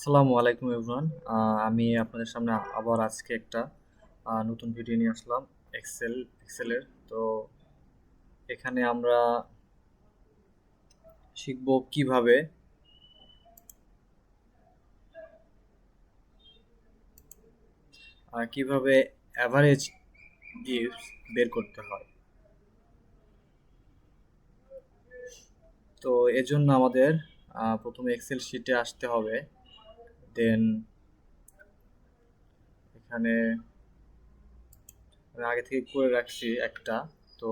আসসালামু আলাইকুম এভরিওয়ান। আমি আপনাদের সামনে আবার আজকে একটা নতুন ভিডিও নিয়ে আসলাম এক্সেলের। তো এখানে আমরা শিখব কিভাবে অ্যাভারেজ ইফস বের করতে হয়। তো এর জন্য আমাদের প্রথমে এক্সেল শিটে আসতে হবে। দেন এখানে আমি আগে থেকে করে রাখছি একটা। তো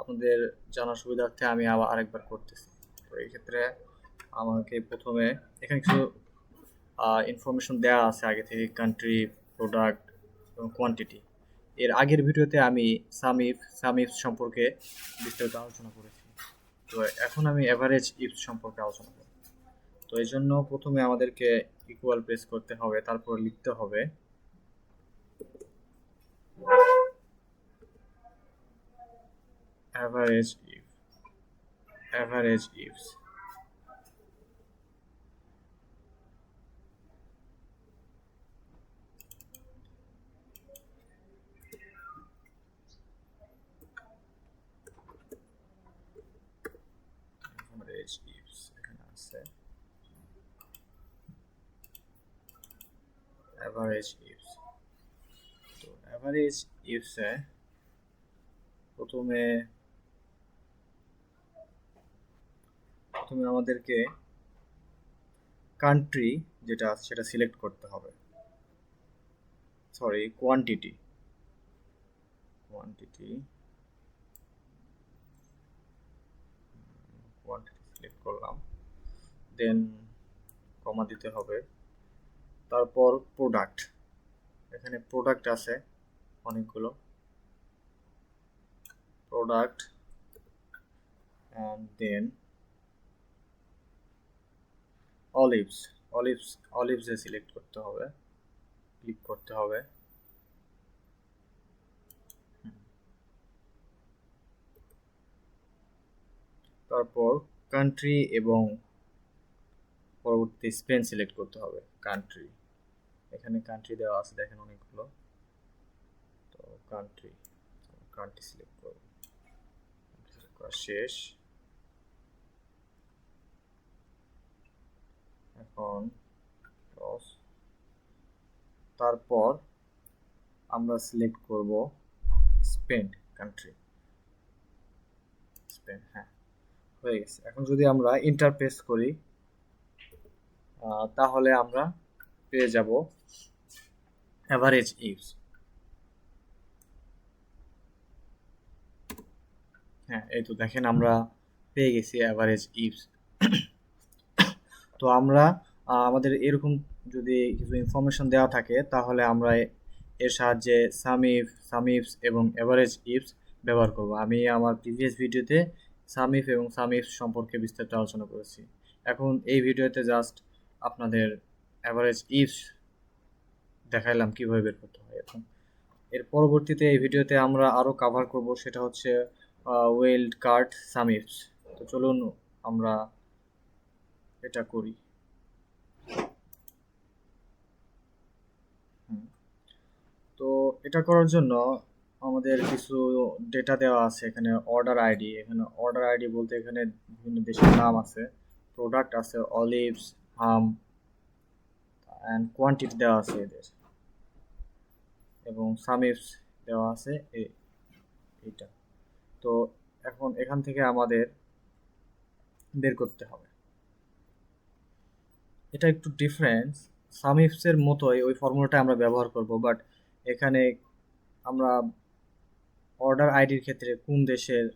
আপনাদের জানার সুবিধার্থে আমি আবার আরেকবার করতেছি। তো এই ক্ষেত্রে আমাকে প্রথমে এখানে কিছু ইনফরমেশন দেওয়া আছে আগে থেকে, কান্ট্রি, প্রোডাক্ট এবং কোয়ান্টিটি। এর আগের ভিডিওতে আমি সাম ইফ সম্পর্কে বিস্তারিত আলোচনা করেছি। তো এখন আমি অ্যাভারেজ ইফ সম্পর্কে আলোচনা করব। তো এই জন্য প্রথমে আমাদেরকে ইকুয়াল প্রেস করতে হবে, তারপর লিখতে হবে average if average ifs average ifs এখানে আছে অ্যাভারেজ ইফস। তো অ্যাভারেজ ইফসে প্রথমে প্রথমে আমাদেরকে কান্ট্রি যেটা আছে সেটা সিলেক্ট করতে হবে। Sorry, quantity quantity quantity select করলাম। দেন কমা দিতে হবে। তারপর প্রোডাক্ট, এখানে প্রোডাক্ট আছে অনেকগুলো product. And then olives olives অলিভসে সিলেক্ট করতে হবে, ক্লিক করতে হবে। তারপর কান্ট্রি এবং পরবর্তী স্পেন সিলেক্ট করতে হবে। কান্ট্রি, এখানে কান্ট্রি দেওয়া আছে দেখেন অনেকগুলো। তো কান্ট্রি কান্ট্রি সিলেক্ট করব, করা শেষ। এখন তারপর আমরা সিলেক্ট করব স্পেন কান্ট্রি। স্পেন, হ্যাঁ, হয়ে গেছে। এখন যদি আমরা ইন্টারপ্রেস করি তাহলে আমরা পেয়ে যাব অ্যাভারেজ ইভস। হ্যাঁ, এই তো দেখেন আমরা পেয়ে গেছি অ্যাভারেজ ইভস। তো আমরা আমাদের এরকম যদি কিছু ইনফরমেশন দেওয়া থাকে তাহলে আমরা এর সাহায্যে সাম ইফস এবং অ্যাভারেজ ইফস ব্যবহার করব। আমি আমার প্রিভিয়াস ভিডিওতে সাম ইফস সম্পর্কে বিস্তারিত আলোচনা করেছি। এখন এই ভিডিওতে জাস্ট আপনাদের অ্যাভারেজ ইফস দেখাইলাম কিভাবে বের করতে হয়। এখন এর পরবর্তীতে এই ভিডিওতে আমরা আরও কাভার করব, সেটা হচ্ছে ওয়াইল্ড কার্ড সাম ইফস। তো চলুন আমরা এটা করি। তো এটা করার জন্য আমাদের কিছু ডেটা দেওয়া আছে। এখানে অর্ডার আইডি, এখানে অর্ডার আইডি বলতে এখানে বিভিন্ন দেশের নাম আছে, প্রোডাক্ট আছে অলিভস, হাম, অ্যান্ড কোয়ান্টিটি দেওয়া আছে এদের, এবং সামিফস দেওয়া আছে এইটা। তো এখন এখান থেকে আমাদের বের করতে হবে। এটা একটু ডিফারেন্স, সামিফসের মতোই ওই ফর্মুলাটা আমরা ব্যবহার করব, বাট এখানে আমরা অর্ডার আইডির ক্ষেত্রে কোন দেশের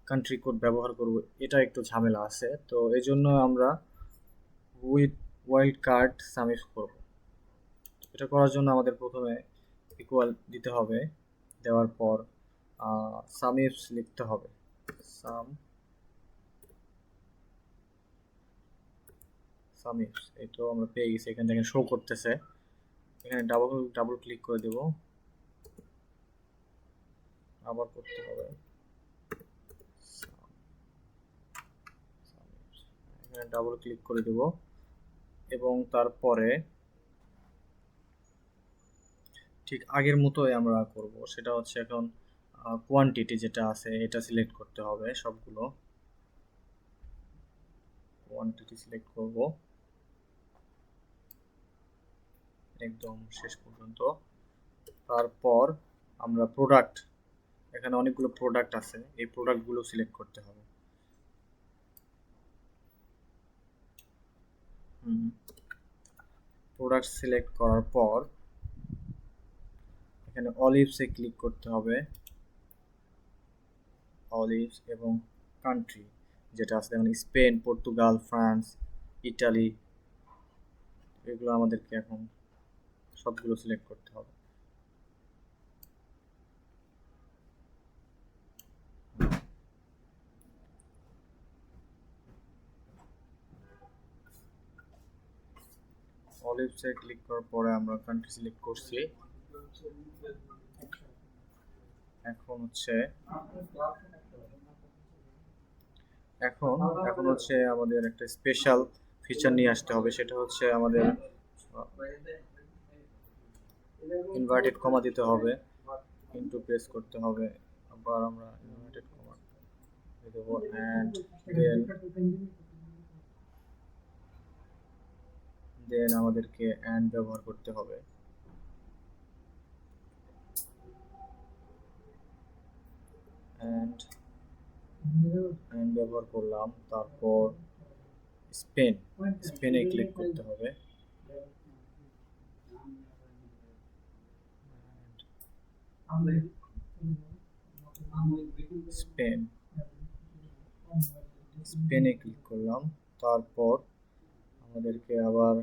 কান্ট্রি কোড ব্যবহার করব এটা একটু ঝামেলা আছে। তো এই জন্য আমরা উইথ ওয়াইল্ড কার্ড সামিফ করব। এটা করার জন্য আমাদের প্রথমে ইকুয়াল দিতে হবে, দেওয়ার পর সামিফস লিখতে হবে। সাম সামিফস, এই তো আমরা পেয়ে গেছি, এখান থেকে শো করতেছে। এখানে ডাবল ক্লিক করে দেব, আবার করতে হবে। এখানে ডাবল ক্লিক করে দেব, এবং তারপরে ঠিক আগের মতোই আমরা করব, সেটা হচ্ছে এখন কোয়ান্টিটি যেটা আছে এটা সিলেক্ট করতে হবে, সবগুলো কোয়ান্টিটি সিলেক্ট করব একদম শেষ পর্যন্ত। তারপর আমরা প্রোডাক্ট, এখানে অনেকগুলো প্রোডাক্ট আছে, এই প্রোডাক্টগুলো সিলেক্ট করতে হবে। প্রোডাক্ট সিলেক্ট করার পর এখানে অলিভসে ক্লিক করতে হবে, অলিভস এবং কান্ট্রি যেটা আছে যেমন স্পেন, পর্তুগাল, ফ্রান্স, ইটালি, এগুলো আমাদেরকে এখন সবগুলো সিলেক্ট করতে হবে। অলিভসে ক্লিক করার পরে আমরা কান্ট্রি সিলেক্ট করছি। এখন হচ্ছে এখন এখন হচ্ছে আমাদের একটা স্পেশাল ফিচার নিয়ে আসতে হবে, সেটা হচ্ছে আমাদের ইনভার্টেড কমা দিতে হবে, ইনটু প্রেস করতে হবে, আবার আমরা ইনভার্টেড কমা দিয়ে দেবো, অ্যান্ড দেন আমাদেরকে অ্যান্ড ব্যবহার করতে হবে। অ্যান্ড ব্যবহার করলাম, তারপর স্পেনে ক্লিক করতে হবে, স্পেনে ক্লিক করলাম, তারপর আমাদেরকে আবার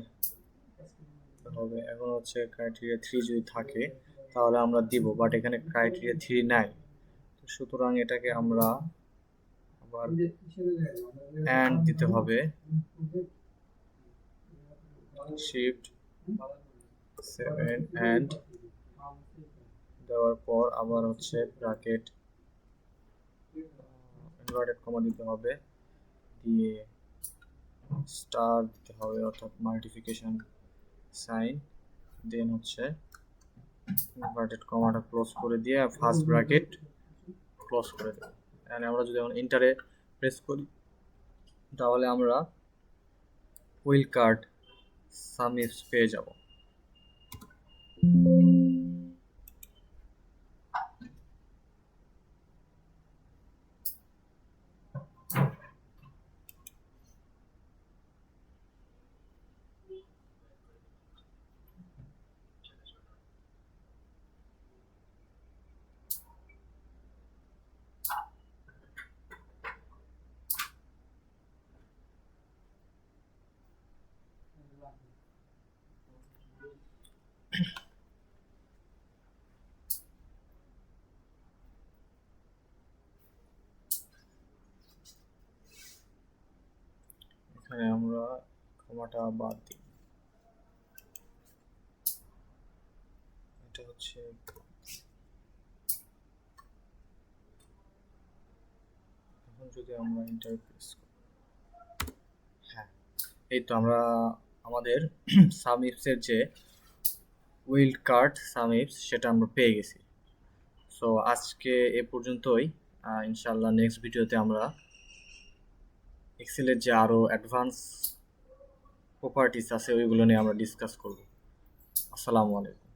হবে। এখন হচ্ছে ক্রাইটেরিয়া 3 যদি থাকে তাহলে আমরা দিব, বাট এখানে ক্রাইটেরিয়া 3 নাই, সুতরাং এটাকে আমরা আবার অ্যান্ড দিতে হবে, শিফট 7 অ্যান্ড দেওয়ার পর আবার হচ্ছে ব্র্যাকেট ইনভার্টেড কমা দিতে হবে, দিয়ে স্টার দিতে হবে অর্থাৎ মাল্টিপ্লিকেশন সাইন, দেন হচ্ছে ইনভার্টেড কমাটা ক্লোজ করে দিয়ে ফার্স্ট ব্র্যাকেট ক্লোজ করে দেব। এখানে আমরা যদি এখন এন্টারে প্রেস করি তাহলে আমরা উইল কার্ড সামিস পেয়ে যাব। এখানে আমরা কমাটা বাদ দিই, এটা হচ্ছে এখন যদি আমরা এন্টার প্রেস করি, হ্যাঁ এই তো আমরা আমাদের সামিপসের যে উইল্ড কার্ড সামিপস সেটা আমরা পেয়ে গেছি। সো আজকে এ পর্যন্তই, ইনশাল্লাহ নেক্সট ভিডিওতে আমরা এক্সেলের যে আরও অ্যাডভান্স প্রপার্টিস আছে ওইগুলো নিয়ে আমরা ডিসকাস করব। আসসালামু আলাইকুম।